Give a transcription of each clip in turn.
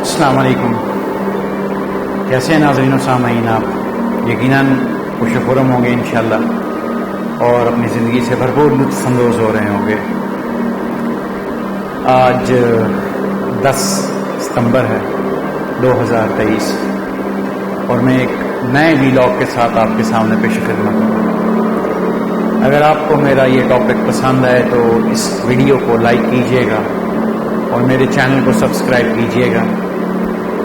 السلام علیکم. کیسے ہیں ناظرین و سامعین؟ آپ یقیناً خوش و خرم ہوں گے انشاءاللہ اور اپنی زندگی سے بھرپور لطف اندوز ہو رہے ہوں گے. آج 10 ستمبر ہے 2023 اور میں ایک نئے ویلاگ کے ساتھ آپ کے سامنے پیش خدمت ہوں. اگر آپ کو میرا یہ ٹاپک پسند آئے تو اس ویڈیو کو لائک کیجیے گا اور میرے چینل کو سبسکرائب کیجیے گا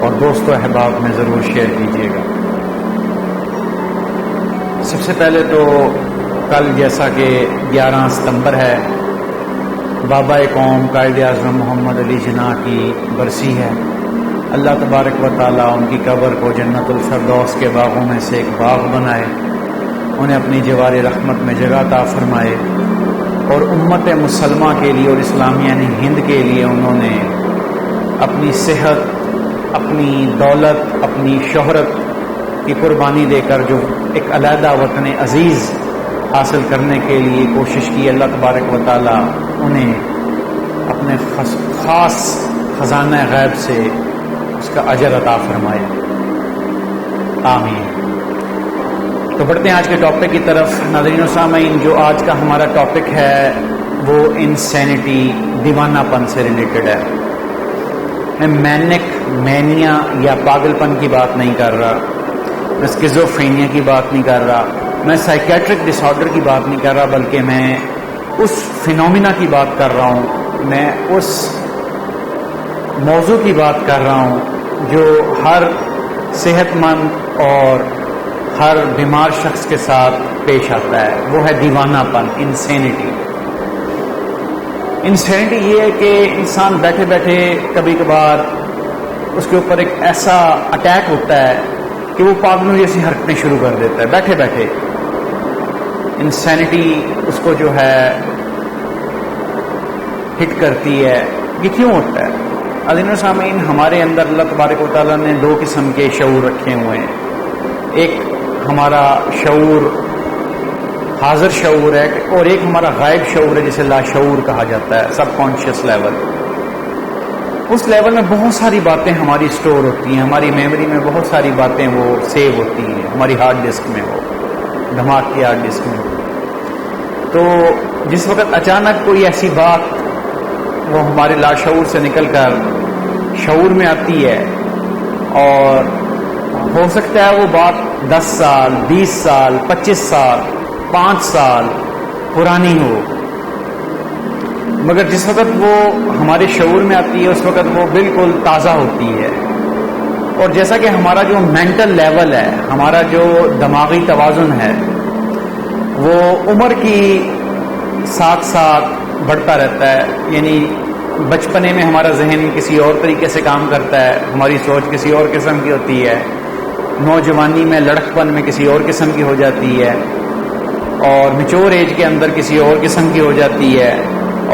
اور دوست و احباب میں ضرور شیئر کیجیے گا. سب سے پہلے تو کل جیسا کہ 11 ستمبر ہے، بابا قوم قائد اعظم محمد علی جناح کی برسی ہے. اللہ تبارک و تعالیٰ ان کی قبر کو جنت الفردوس کے باغوں میں سے ایک باغ بنائے، انہیں اپنی جوار رحمت میں جگہ عطا فرمائے اور امت مسلمہ کے لیے اور اسلامیہ یعنی ہند کے لیے انہوں نے اپنی صحت، اپنی دولت، اپنی شہرت کی قربانی دے کر جو ایک علیحدہ وطن عزیز حاصل کرنے کے لیے کوشش کی. اللہ تبارک و تعالیٰ انہیں اپنے خاص خزانہ غیب سے اس کا اجر عطا فرمائے. آمین. تو بڑھتے ہیں آج کے ٹاپک کی طرف. ناظرین و سامعین، جو آج کا ہمارا ٹاپک ہے وہ انسینٹی، دیوانہ پن سے ریلیٹڈ ہے. میں مینیا یا پاگل پن کی بات نہیں کر رہا، میں اسکیزوفرینیا کی بات نہیں کر رہا، میں سائیکیٹرک ڈس آرڈر کی بات نہیں کر رہا، بلکہ میں اس فینومینا کی بات کر رہا ہوں، میں اس موضوع کی بات کر رہا ہوں جو ہر صحت مند اور ہر بیمار شخص کے ساتھ پیش آتا ہے. وہ ہے دیوانہ پن، انسینٹی. انسینٹی یہ ہے کہ انسان بیٹھے بیٹھے کبھی کبھار اس کے اوپر ایک ایسا اٹیک ہوتا ہے کہ وہ پاگلوں جیسی حرکتیں شروع کر دیتا ہے بیٹھے بیٹھے. انسینٹی اس کو جو ہے ہٹ کرتی ہے. یہ کیوں ہوتا ہے؟ عزیزان و سامعین، ہمارے اندر اللہ تبارک و تعالیٰ نے 2 قسم کے شعور رکھے ہوئے ہیں. ایک ہمارا شعور حاضر شعور ہے اور ایک ہمارا غائب شعور ہے جسے لاشعور کہا جاتا ہے، سب کانشیس لیول. اس لیول میں بہت ساری باتیں ہماری سٹور ہوتی ہیں، ہماری میموری میں بہت ساری باتیں وہ سیو ہوتی ہیں، ہماری ہارڈ ڈسک میں ہو، دماغ کی ہارڈ ڈسک میں ہو. تو جس وقت اچانک کوئی ایسی بات وہ ہمارے لاشعور سے نکل کر شعور میں آتی ہے اور ہو سکتا ہے وہ بات 10 سال، 20 سال، 25 سال، 5 سال پرانی ہو، مگر جس وقت وہ ہمارے شعور میں آتی ہے اس وقت وہ بالکل تازہ ہوتی ہے. اور جیسا کہ ہمارا جو مینٹل لیول ہے، ہمارا جو دماغی توازن ہے، وہ عمر کی ساتھ ساتھ بڑھتا رہتا ہے. یعنی بچپنے میں ہمارا ذہن کسی اور طریقے سے کام کرتا ہے، ہماری سوچ کسی اور قسم کی ہوتی ہے، نوجوانی میں لڑک پن میں کسی اور قسم کی ہو جاتی ہے، اور میچور ایج کے اندر کسی اور قسم کی ہو جاتی ہے،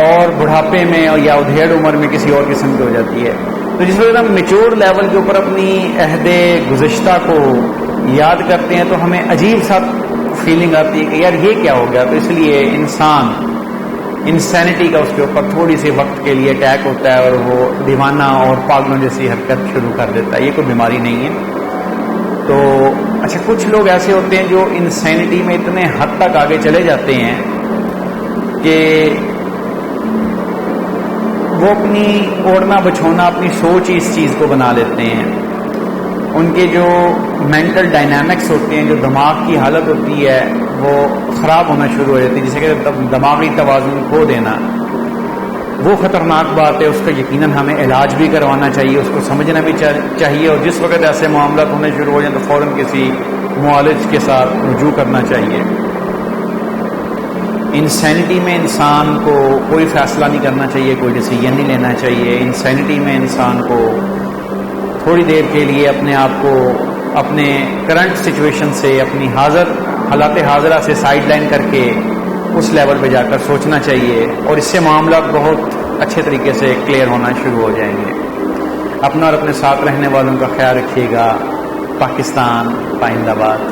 اور بڑھاپے میں یا ادھیڑ عمر میں کسی اور قسم کی ہو جاتی ہے. تو جس وقت ہم میچور لیول کے اوپر اپنی عہد گزشتہ کو یاد کرتے ہیں تو ہمیں عجیب سا فیلنگ آتی ہے کہ یار یہ کیا ہو گیا. تو اس لیے انسان انسینٹی کا اس کے اوپر تھوڑی سی وقت کے لیے اٹیک ہوتا ہے اور وہ دیوانہ اور پاگلوں جیسی حرکت شروع کر دیتا ہے. یہ کوئی بیماری نہیں ہے. تو اچھا، کچھ لوگ ایسے ہوتے ہیں جو انسینٹی میں اتنے حد تک آگے چلے جاتے ہیں کہ وہ اپنی اوڑھنا بچھونا، اپنی سوچ ہی اس چیز کو بنا لیتے ہیں. ان کے جو مینٹل ڈائنامکس ہوتے ہیں، جو دماغ کی حالت ہوتی ہے، وہ خراب ہونا شروع ہو جاتی ہے. جسے کہ دماغی توازن کھو دینا وہ خطرناک بات ہے. اس کا یقیناً ہمیں علاج بھی کروانا چاہیے، اس کو سمجھنا بھی چاہیے، اور جس وقت ایسے معاملات ہونے شروع ہو جائیں تو فوراً کسی معالج کے ساتھ رجوع کرنا چاہیے. انسینٹی میں انسان کو کوئی فیصلہ نہیں کرنا چاہیے، کوئی ڈیسیژن نہیں لینا چاہیے. انسینٹی میں انسان کو تھوڑی دیر کے لیے اپنے آپ کو اپنے کرنٹ سچویشن سے، اپنی حالات حاضرہ سے سائڈ لائن کر کے اس لیول پہ جا کر سوچنا چاہیے، اور اس سے معاملات بہت اچھے طریقے سے کلیئر ہونا شروع ہو جائیں گے. اپنا اور اپنے ساتھ رہنے والوں کا خیال رکھیے گا. پاکستان، پائند آباد.